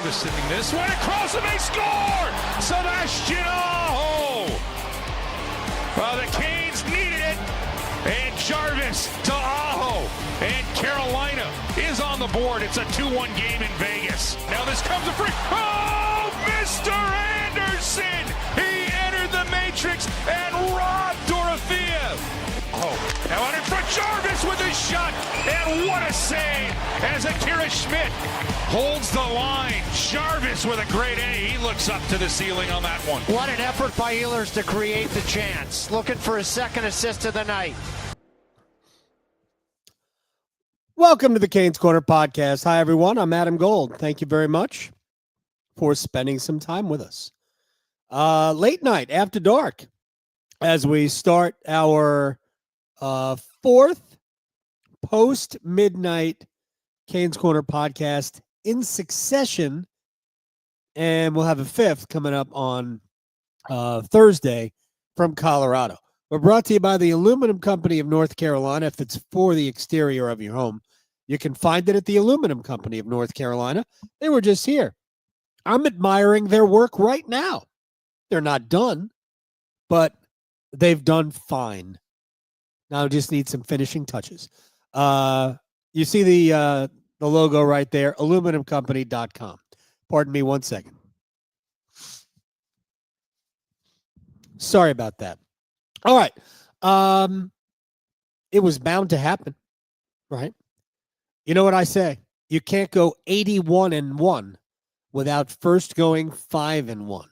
Jarvis sending this one across and they score! Sebastian Aho! Well, the Canes needed it. And Jarvis to Aho. And Carolina is on the board. It's a 2-1 game in Vegas. Now this comes a free. Oh, Mr. Andersen! He entered the matrix and robbed Dorofeev. Oh, now out in front, Jarvis with a shot. And what a save as Akira Schmidt holds the line. Jarvis with a great A. He looks up to the ceiling on that one. What an effort by Ehlers to create the chance. Looking for his second assist of the night. Welcome to the Canes Corner podcast. Hi, everyone. I'm Adam Gold. Thank you very much for spending some time with us. Late night after dark as we start our fourth post-midnight Canes Corner podcast in succession, and we'll have a fifth coming up on Thursday from Colorado. We're brought to you by the Aluminum Company of North Carolina. If it's for the exterior of your home, you can find it at the Aluminum Company of North Carolina. They were just here. I'm admiring their work right now. They're not done, but they've done fine. Now just need some finishing touches. You see the logo right there, aluminumcompany.com. Pardon me 1 second. Sorry about that. All right. It was bound to happen, right? You know what I say? You can't go 81-1 without first going 5-1.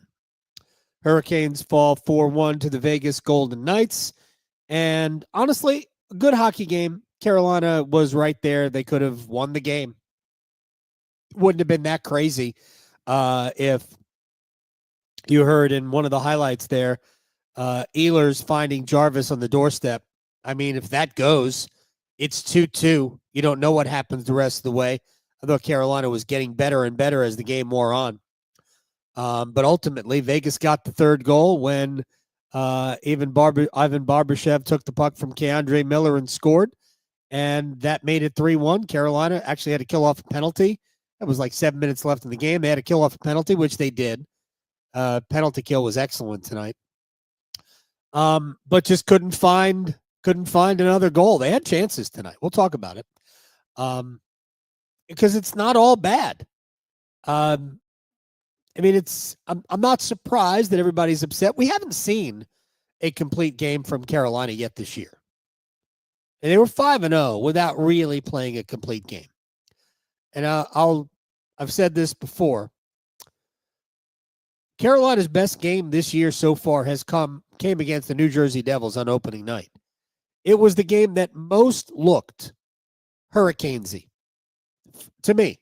Hurricanes fall 4-1 to the Vegas Golden Knights. And honestly, a good hockey game. Carolina was right there. They could have won the game. Wouldn't have been that crazy if you heard in one of the highlights there, Ehlers finding Jarvis on the doorstep. I mean, if that goes, it's 2-2. You don't know what happens the rest of the way. I thought Carolina was getting better and better as the game wore on. But ultimately, Vegas got the third goal when Ivan Barbashev took the puck from Keandre Miller and scored. And that made it 3-1. Carolina actually had to kill off a penalty. It was like 7 minutes left in the game. They had to kill off a penalty, which they did. Penalty kill was excellent tonight. But just couldn't find another goal. They had chances tonight. We'll talk about it. Because it's not all bad. I mean, I'm not surprised that everybody's upset. We haven't seen a complete game from Carolina yet this year. And they were 5-0 without really playing a complete game. And I've said this before. Carolina's best game this year so far came against the New Jersey Devils on opening night. It was the game that most looked Hurricanes-y to me.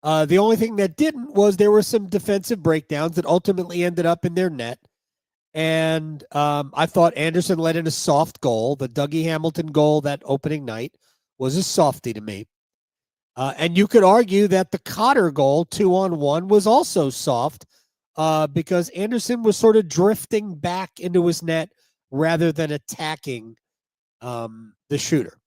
The only thing that didn't was there were some defensive breakdowns that ultimately ended up in their net. And I thought Andersen let in a soft goal. The Dougie Hamilton goal that opening night was a softie to me. And you could argue that the Cotter goal, 2-on-1, was also soft because Andersen was sort of drifting back into his net rather than attacking the shooter.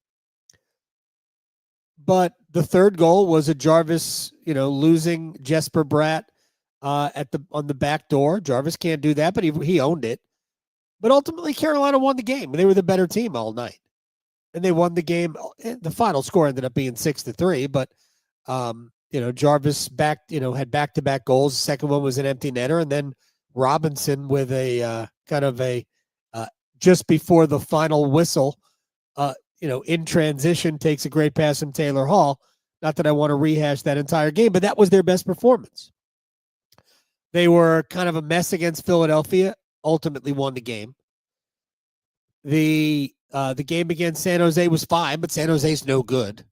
But the third goal was a Jarvis, losing Jesper Bratt on the back door. Jarvis can't do that, but he owned it. But ultimately, Carolina won the game. They were the better team all night. And they won the game. The final score ended up being 6-3, but Jarvis had back-to-back goals. The second one was an empty netter, and then Robinson with a kind of a just before the final whistle, in transition, takes a great pass from Taylor Hall. Not that I want to rehash that entire game, but that was their best performance. They were kind of a mess against Philadelphia, ultimately won the game. The game against San Jose was fine, but San Jose's no good.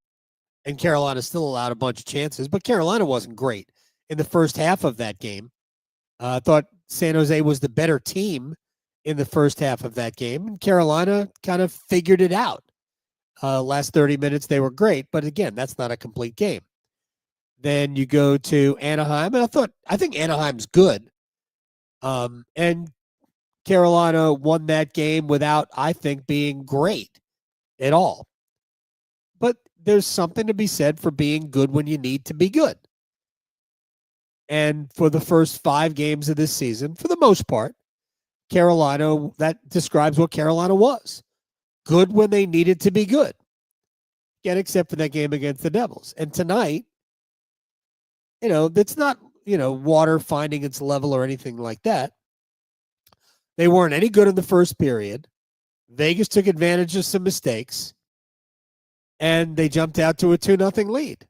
And Carolina still allowed a bunch of chances, but Carolina wasn't great in the first half of that game. I thought San Jose was the better team in the first half of that game, and Carolina kind of figured it out. Last 30 minutes, they were great, but again, that's not a complete game. Then you go to Anaheim, and I think Anaheim's good. And Carolina won that game without, I think, being great at all. But there's something to be said for being good when you need to be good. And for the first 5 games of this season, for the most part, Carolina, that describes what Carolina was. Good when they needed to be good. Again, except for that game against the Devils. And tonight, that's not, water finding its level or anything like that. They weren't any good in the first period. Vegas took advantage of some mistakes, and they jumped out to a 2-0 lead.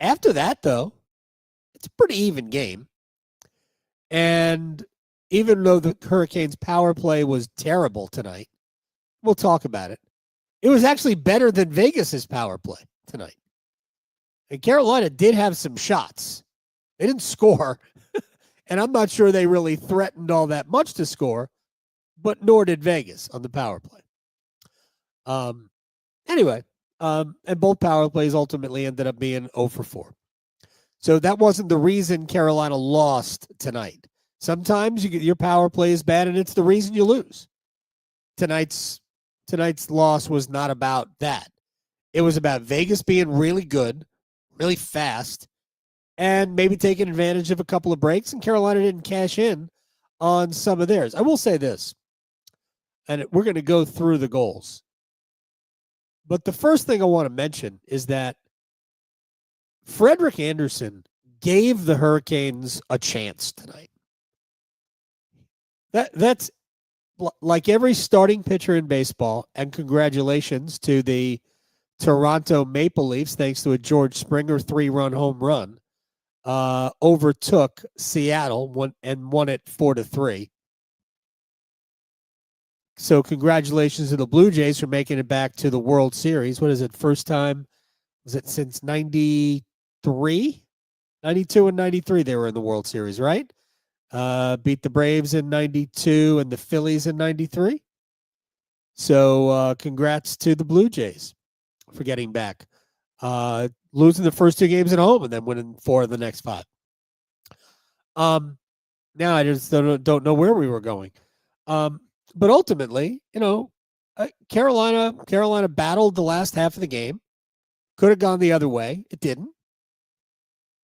After that, though, it's a pretty even game. And even though the Hurricanes' power play was terrible tonight, we'll talk about it. It was actually better than Vegas's power play tonight. And Carolina did have some shots. They didn't score, and I'm not sure they really threatened all that much to score, but nor did Vegas on the power play. Anyway, and both power plays ultimately ended up being 0 for 4. So that wasn't the reason Carolina lost tonight. Sometimes your power play is bad, and it's the reason you lose. Tonight's loss was not about that. It was about Vegas being really good, really fast, and maybe taking advantage of a couple of breaks, and Carolina didn't cash in on some of theirs. I will say this, and we're going to go through the goals. But the first thing I want to mention is that Freddie Andersen gave the Hurricanes a chance tonight. That's like every starting pitcher in baseball, and congratulations to the Toronto Maple Leafs, thanks to a George Springer 3-run home run, overtook Seattle and won it 4-3. So congratulations to the Blue Jays for making it back to the World Series. What is it? First time, was it since 93? 92 and 93 they were in the World Series, right? Beat the Braves in 92 and the Phillies in 93. So congrats to the Blue Jays for getting back. Losing the first 2 games at home and then winning 4 of the next 5. Now I just don't know where we were going. But ultimately, Carolina battled the last half of the game. Could have gone the other way. It didn't.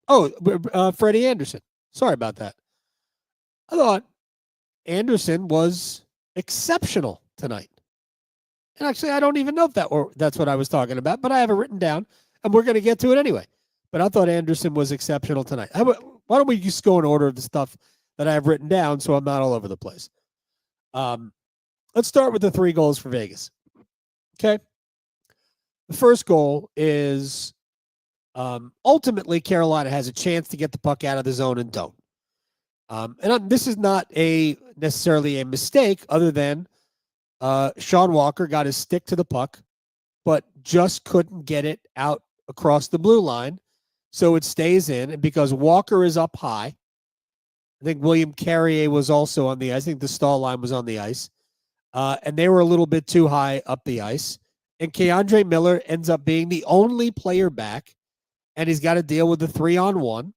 Oh, Freddie Andersen. Sorry about that. I thought Andersen was exceptional tonight. And actually, I don't even know if that's what I was talking about, but I have it written down, and we're going to get to it anyway. But I thought Andersen was exceptional tonight. Why don't we just go in order of the stuff that I have written down so I'm not all over the place? Let's start with the 3 goals for Vegas. Okay. The first goal is ultimately Carolina has a chance to get the puck out of the zone and don't. And this is not necessarily a mistake, other than Sean Walker got his stick to the puck, but just couldn't get it out across the blue line, so it stays in. And because Walker is up high, I think William Carrier was also on the ice. I think the Stahl line was on the ice, and they were a little bit too high up the ice. And Keandre Miller ends up being the only player back, and he's got to deal with the 3-on-1.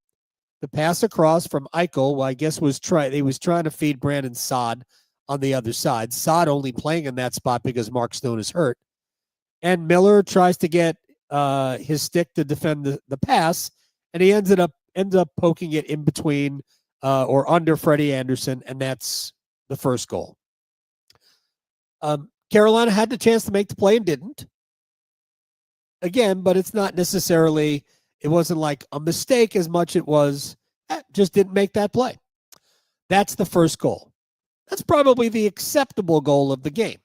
The pass across from Eichel, well, I guess he was trying to feed Brandon Saad on the other side. Saad only playing in that spot because Mark Stone is hurt. And Miller tries to get his stick to defend the pass, and he ends up poking it in between or under Freddie Andersen, and that's the first goal. Carolina had the chance to make the play and didn't. Again, but it's not necessarily, it wasn't like a mistake as much it was just didn't make that play. That's the first goal. That's probably the acceptable goal of the game,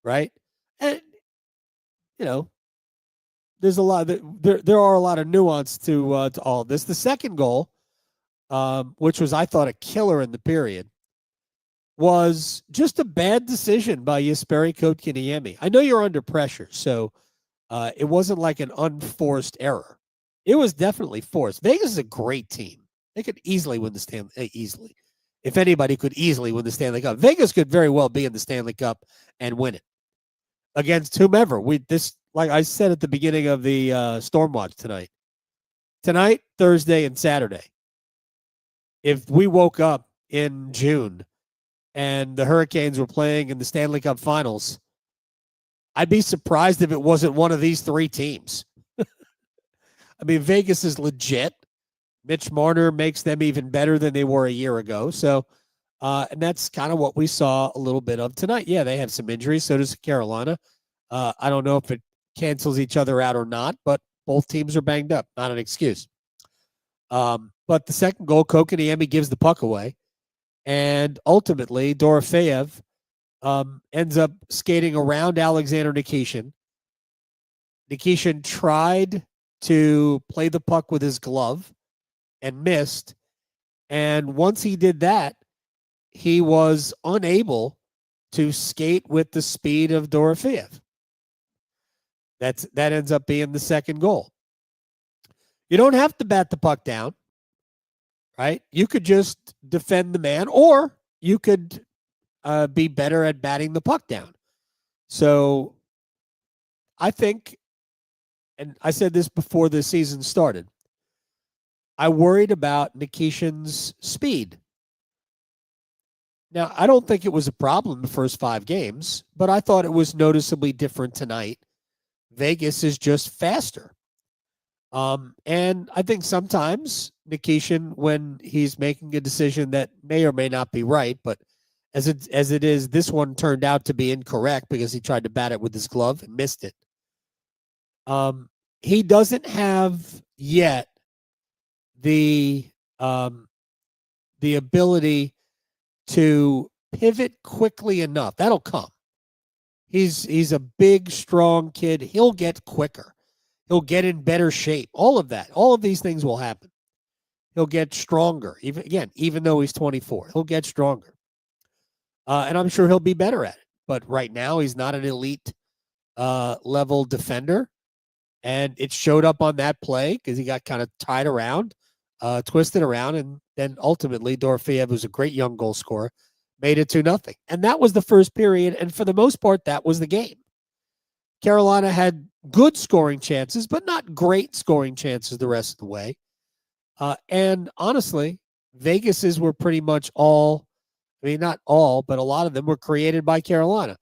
right? And there's a lot there are a lot of nuance to all of this. The second goal, which was, I thought, a killer in the period, was just a bad decision by Jesperi Kotkaniemi. I know you're under pressure, so it wasn't like an unforced error. It was definitely forced. Vegas is a great team. They could easily win the Stanley easily. If anybody could easily win the Stanley Cup, Vegas could very well be in the Stanley Cup and win it against whomever. Like I said at the beginning of the Stormwatch tonight, Thursday, and Saturday. If we woke up in June and the Hurricanes were playing in the Stanley Cup Finals, I'd be surprised if it wasn't one of these 3 teams. I mean, Vegas is legit. Mitch Marner makes them even better than they were a year ago. So, and that's kind of what we saw a little bit of tonight. Yeah, they have some injuries. So does Carolina. I don't know if it cancels each other out or not, but both teams are banged up. Not an excuse. But the second goal, Kokaniemi gives the puck away. And ultimately, Dorofeyev ends up skating around Alexander Nikishin. Nikishin tried to play the puck with his glove and missed. And once he did that, he was unable to skate with the speed of Dorofeyev. That ends up being the second goal. You don't have to bat the puck down, right? You could just defend the man, or you could be better at batting the puck down. So I think, and I said this before the season started, I worried about Nikishin's speed. Now, I don't think it was a problem the first 5 games, but I thought it was noticeably different tonight. Vegas is just faster. And I think sometimes Nikishin, when he's making a decision that may or may not be right, but as it is, this one turned out to be incorrect because he tried to bat it with his glove and missed it. He doesn't have yet the ability to pivot quickly enough. That'll come. He's a big, strong kid. He'll get quicker. He'll get in better shape. All of that. All of these things will happen. He'll get stronger. Even though he's 24, he'll get stronger. And I'm sure he'll be better at it. But right now, he's not an elite level defender. And it showed up on that play because he got kind of tied around, twisted around, and then ultimately Dorofeyev, who's a great young goal scorer, made it 2-0. And that was the first period, and for the most part, that was the game. Carolina had good scoring chances, but not great scoring chances the rest of the way. And honestly, Vegas's were pretty much all, I mean, not all, but a lot of them were created by Carolina.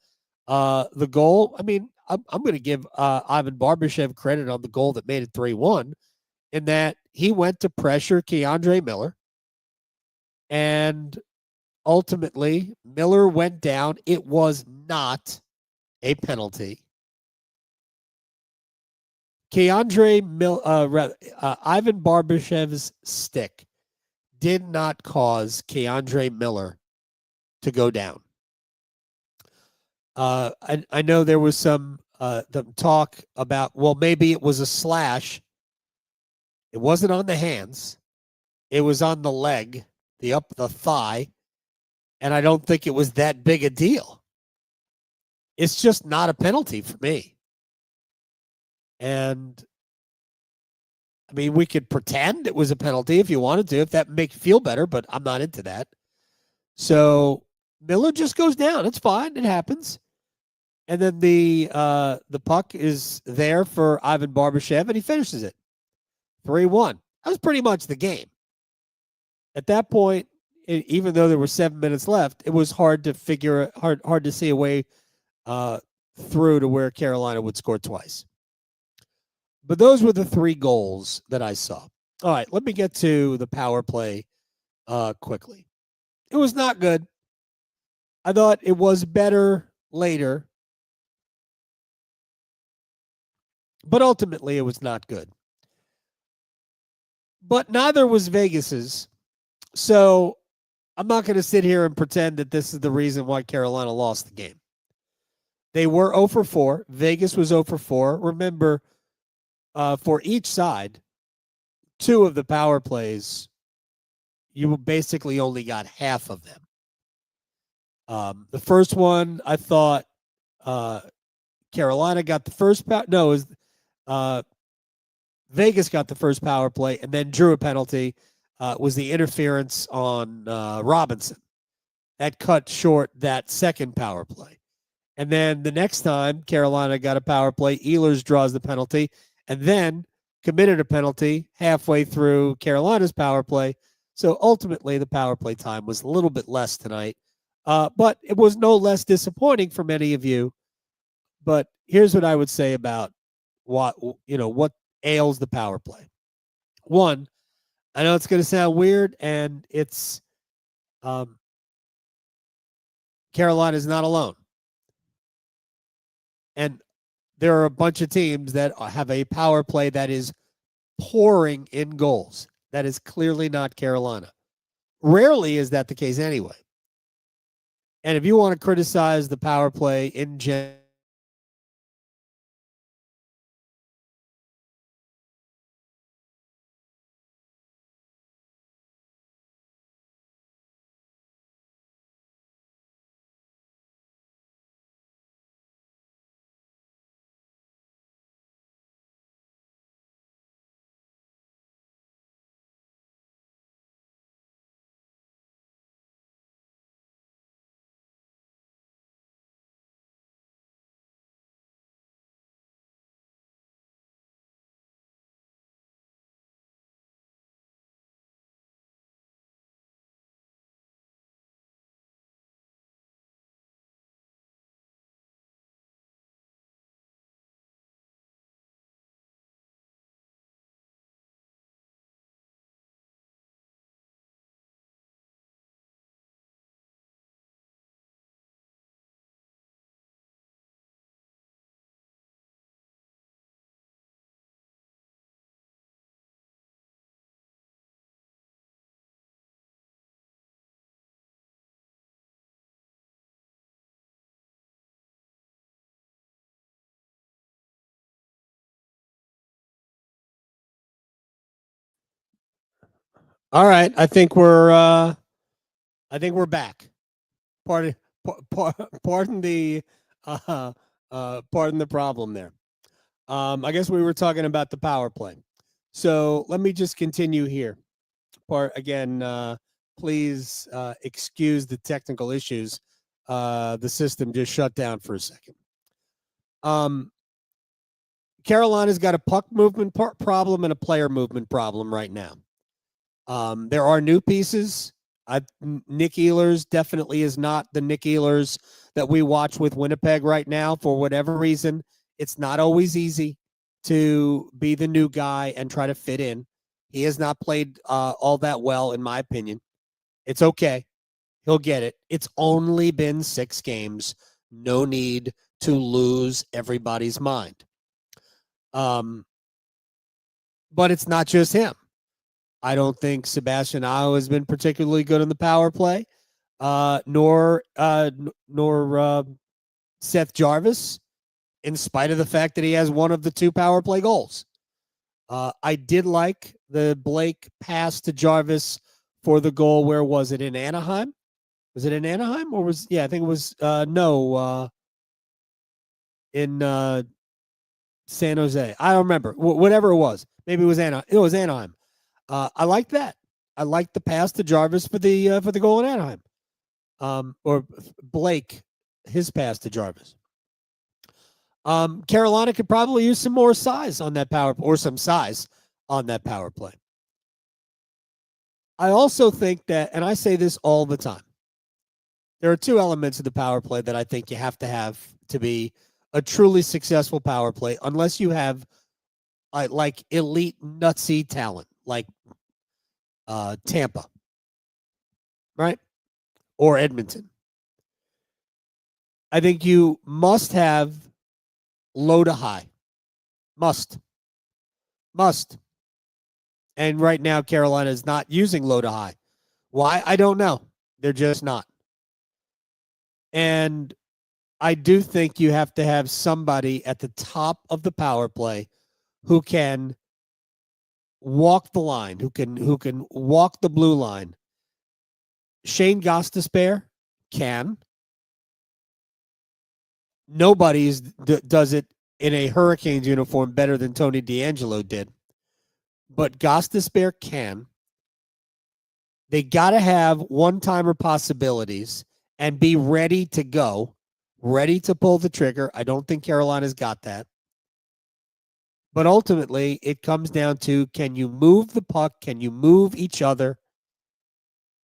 The goal, I mean, I'm going to give Ivan Barbashev credit on the goal that made it 3-1, in that he went to pressure Keandre Miller, and ultimately Miller went down. It was not a penalty. Ivan Barbashev's stick did not cause Keandre Miller to go down. I know there was some talk about, well, maybe it was a slash. It wasn't on the hands. It was on the leg, the thigh, and I don't think it was that big a deal. It's just not a penalty for me. And I mean, we could pretend it was a penalty if you wanted to, if that make you feel better, but I'm not into that. So Miller just goes down. It's fine. It happens. And then the puck is there for Ivan Barbashev, and he finishes it. 3-1. That was pretty much the game. At that point, even though there were 7 minutes left, it was hard to see a way through to where Carolina would score twice. But those were the 3 goals that I saw. All right, let me get to the power play quickly. It was not good. I thought it was better later, but ultimately it was not good. But neither was Vegas's. So I'm not going to sit here and pretend that this is the reason why Carolina lost the game. They were 0 for 4. Vegas was 0 for 4. Remember, for each side, 2 of the power plays, you basically only got half of them. The first one, I thought Carolina got the first Vegas got the first power play and then drew a penalty. Was the interference on Robinson. That cut short that second power play. And then the next time Carolina got a power play, Ehlers draws the penalty and then committed a penalty halfway through Carolina's power play. So ultimately, the power play time was a little bit less tonight. But it was no less disappointing for many of you. But here's what I would say about what ails the power play. One, I know it's going to sound weird, and it's Carolina's not alone. And there are a bunch of teams that have a power play that is pouring in goals. That is clearly not Carolina. Rarely is that the case anyway. And if you want to criticize the power play in general, all right, I think we're back. Pardon, pardon the, uh, pardon the problem there. I guess we were talking about the power play. So let me just continue here. Please excuse the technical issues. The system just shut down for a second. Carolina's got a puck movement problem and a player movement problem right now. There are new pieces. Nick Ehlers definitely is not the Nick Ehlers that we watch with Winnipeg right now. For whatever reason, it's not always easy to be the new guy and try to fit in. He has not played all that well, in my opinion. It's okay. He'll get it. It's only been 6 games. No need to lose everybody's mind. But it's not just him. I don't think Sebastian Aho has been particularly good in the power play, nor Seth Jarvis, in spite of the fact that he has one of the 2 power play goals. I did like the Blake pass to Jarvis for the goal. Where was it? In Anaheim? Was it in Anaheim or was, I think it was, in San Jose. I don't remember. Whatever it was. Maybe it was Anaheim. It was Anaheim. I like that. I like the pass to Jarvis for the goal in Anaheim. Or Blake, his pass to Jarvis. Carolina could probably use some more size on that power, or some size on that power play. I also think that, and I say this all the time, there are 2 elements of the power play that I think you have to be a truly successful power play, unless you have like elite nutsy talent, like Tampa, right? Or Edmonton. I think you must have low to high. Must. And right now, Carolina is not using low to high. Why? I don't know. They're just not. And I do think you have to have somebody at the top of the power play who can walk the line, who can walk the blue line. Shane Gostisbehere can. Nobody does it in a Hurricanes uniform better than Tony DeAngelo did. But Gostisbehere can. They got to have one-timer possibilities and be ready to go, ready to pull the trigger. I don't think Carolina's got that. But ultimately, it comes down to, can you move the puck? Can you move each other?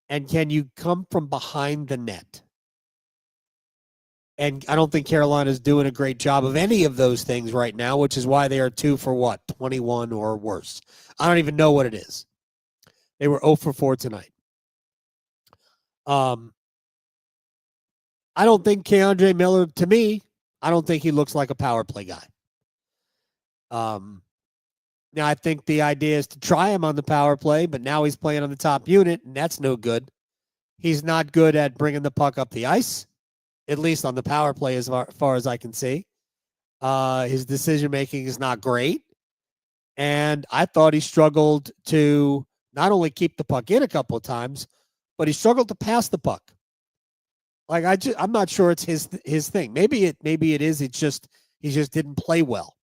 And can you come from behind the net? And I don't think Carolina's doing a great job of any of those things right now, which is why they are 2 for 21 or worse. I don't even know what it is. They were 0 for 4 tonight. I don't think Keandre Miller, to me, I don't think he looks like a power play guy. Now, I think the idea is to try him on the power play, but now he's playing on the top unit, and that's no good. He's not good at bringing the puck up the ice, at least on the power play as far as I can see. His decision-making is not great. And I thought he struggled to not only keep the puck in a couple of times, but he struggled to pass the puck. Like I'm not sure it's his thing. Maybe it is. It's just he just didn't play well.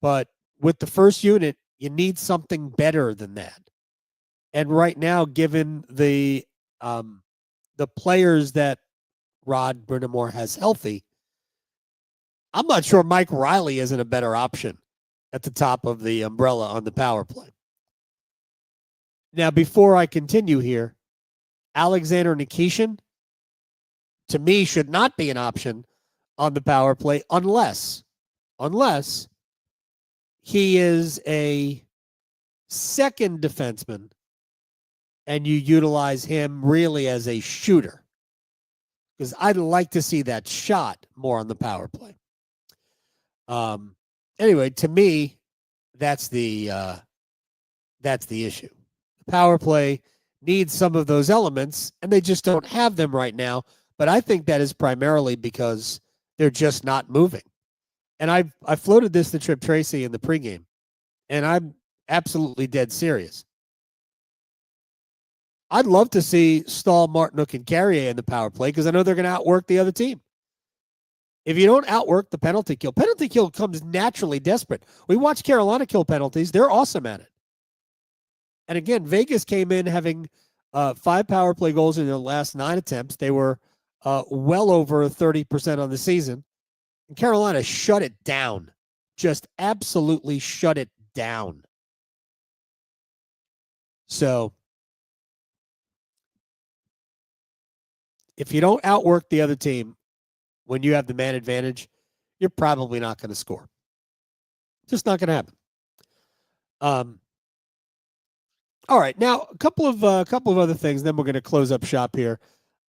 But with the first unit, you need something better than that. And right now, given the players that Rod Brind'Amour has healthy, I'm not sure Mike Riley isn't a better option at the top of the umbrella on the power play. Now, before I continue here, Alexander Nikishin, to me, should not be an option on the power play unless he is a second defenseman and you utilize him really as a shooter. Because I'd like to see that shot more on the power play. Anyway, to me, that's the issue. The power play needs some of those elements, and they just don't have them right now. But I think that is primarily because they're just not moving. And I floated this to Trip Tracy in the pregame, and I'm absolutely dead serious. I'd love to see Stahl, Martinook, and Carrier in the power play because I know they're going to outwork the other team. If you don't outwork the penalty kill comes naturally desperate. We watch Carolina kill penalties. They're awesome at it. And again, Vegas came in having 5 power play goals in their last 9 attempts. They were well over 30% on the season. And Carolina shut it down. Just absolutely shut it down. So if you don't outwork the other team when you have the man advantage, you're probably not going to score. Just not going to happen. All right, now a couple of other things. Then we're going to close up shop here.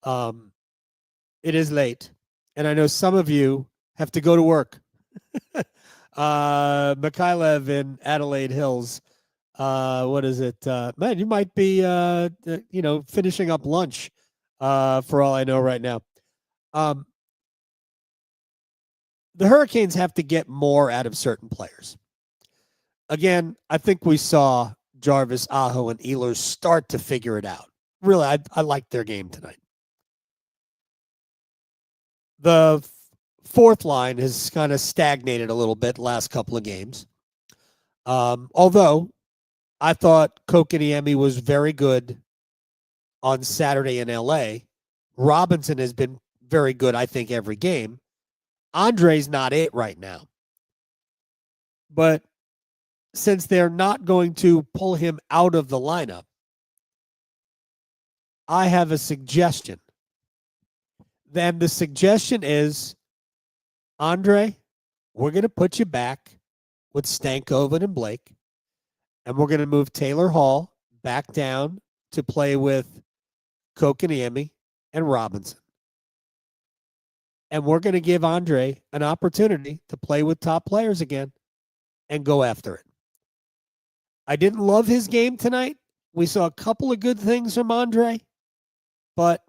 It is late, and I know some of you have to go to work. Mikhailov in Adelaide Hills. What is it? Man, you might be finishing up lunch. For all I know right now. The Hurricanes have to get more out of certain players. Again, I think we saw Jarvis, Aho, and Ehlers start to figure it out. Really, I liked their game tonight. The fourth line has kind of stagnated a little bit last couple of games. Although I thought Kokoniemi was very good on Saturday in LA. Robinson has been very good, I think, every game. Andre's not it right now. But since they're not going to pull him out of the lineup, I have a suggestion. Then the suggestion is, Andre, we're going to put you back with Stankoven and Blake, and we're going to move Taylor Hall back down to play with Kokoniemi and Robinson. And we're going to give Andre an opportunity to play with top players again and go after it. I didn't love his game tonight. We saw a couple of good things from Andre, but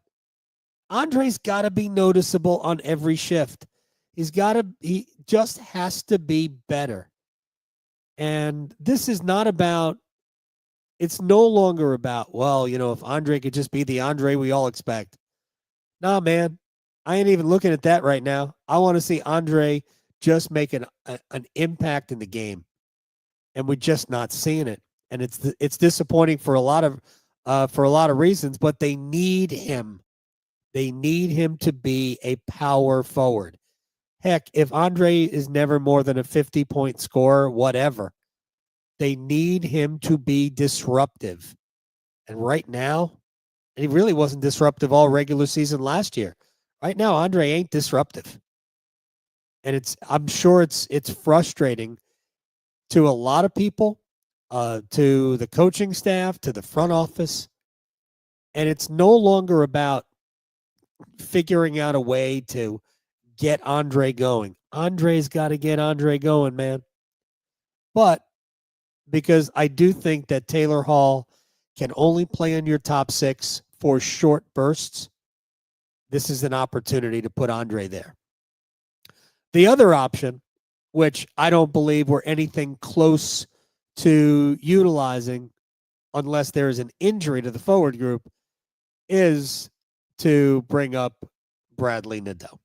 Andre's got to be noticeable on every shift. He just has to be better. And this is not about, it's no longer about, if Andre could just be the Andre we all expect. Nah, man, I ain't even looking at that right now. I want to see Andre just make an impact in the game. And we're just not seeing it. And it's disappointing for a lot of reasons, but they need him. They need him to be a power forward. Heck, if Andre is never more than a 50-point scorer, whatever, they need him to be disruptive. And right now, and he really wasn't disruptive all regular season last year. Right now, Andre ain't disruptive. And I'm sure it's frustrating to a lot of people, to the coaching staff, to the front office. And it's no longer about figuring out a way to get Andre going. Andre's got to get Andre going, man. But because I do think that Taylor Hall can only play in your top 6 for short bursts, this is an opportunity to put Andre there. The other option, which I don't believe we're anything close to utilizing unless there is an injury to the forward group, is to bring up Bradley Nadeau.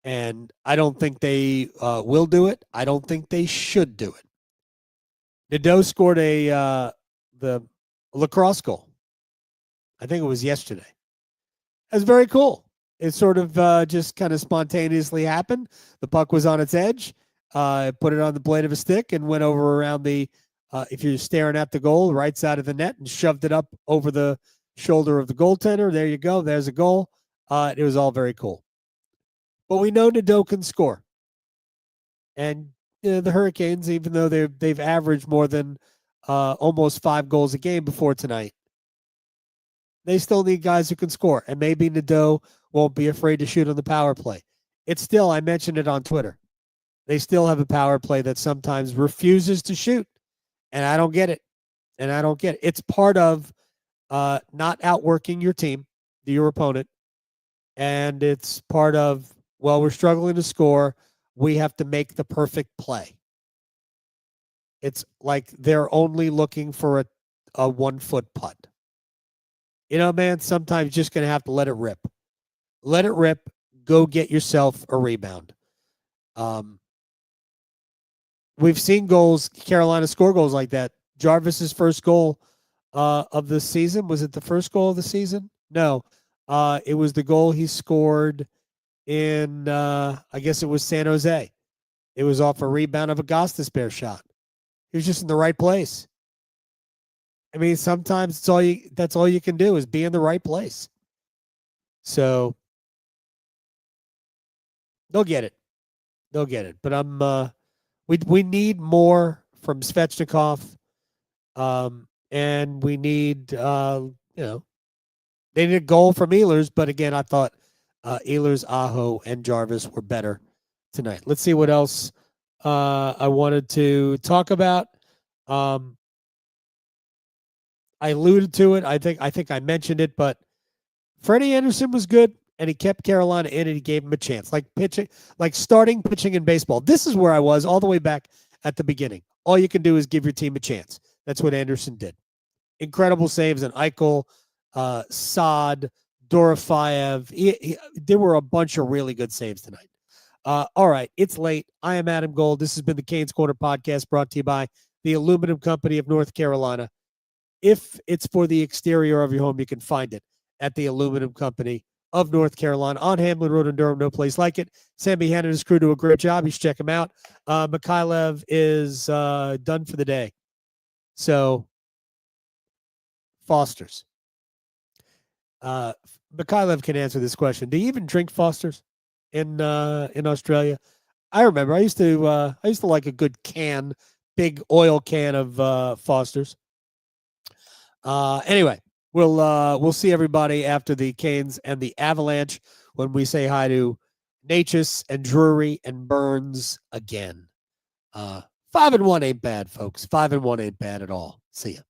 And I don't think they will do it. I don't think they should do it. Nadeau scored the lacrosse goal. I think it was yesterday. It was very cool. It sort of just kind of spontaneously happened. The puck was on its edge. Put it on the blade of a stick and went over around the, if you're staring at the goal, right side of the net, and shoved it up over the shoulder of the goaltender. There you go. There's a goal. It was all very cool. But we know Nadeau can score. And the Hurricanes, even though they've averaged more than almost 5 goals a game before tonight, they still need guys who can score. And maybe Nadeau won't be afraid to shoot on the power play. It's still, I mentioned it on Twitter, they still have a power play that sometimes refuses to shoot. And I don't get it. It's part of not outworking your team, your opponent. And it's part of, well, we're struggling to score. We have to make the perfect play. It's like they're only looking for a 1-foot putt. You know, man, sometimes you're just going to have to let it rip. Let it rip. Go get yourself a rebound. We've seen goals, Carolina score goals like that. Jarvis's first goal of the season. Was it the first goal of the season? No. It was the goal he scored in, I guess it was San Jose. It was off a rebound of a Gostisbehere shot. He was just in the right place. I mean, sometimes that's all you can do is be in the right place. So they'll get it. But we need more from Svechnikov. And we need, they need a goal from Ehlers. But again, I thought Ehlers, Aho, and Jarvis were better tonight. Let's see what else I wanted to talk about. I alluded to it. I think I mentioned it, but Freddie Andersen was good, and he kept Carolina in, and he gave him a chance. Like starting pitching in baseball. This is where I was all the way back at the beginning. All you can do is give your team a chance. That's what Andersen did. Incredible saves on Eichel, Saad, Dorofeyev. There were a bunch of really good saves tonight. All right, it's late. I am Adam Gold. This has been the Canes Corner podcast brought to you by the Aluminum Company of North Carolina. If it's for the exterior of your home, you can find it at the Aluminum Company of North Carolina on Hamlin Road in Durham. No place like it. Sammy Hanna and his crew do a great job. You should check him out. Mikhailov is done for the day. So, Foster's. Mikhailov can answer this question. Do you even drink Foster's in Australia? I remember I used to like a good can, big oil can of Foster's. Anyway, we'll see everybody after the Canes and the Avalanche when we say hi to Natchez and Drury and Burns again. 5-1 ain't bad, folks. 5-1 ain't bad at all. See ya.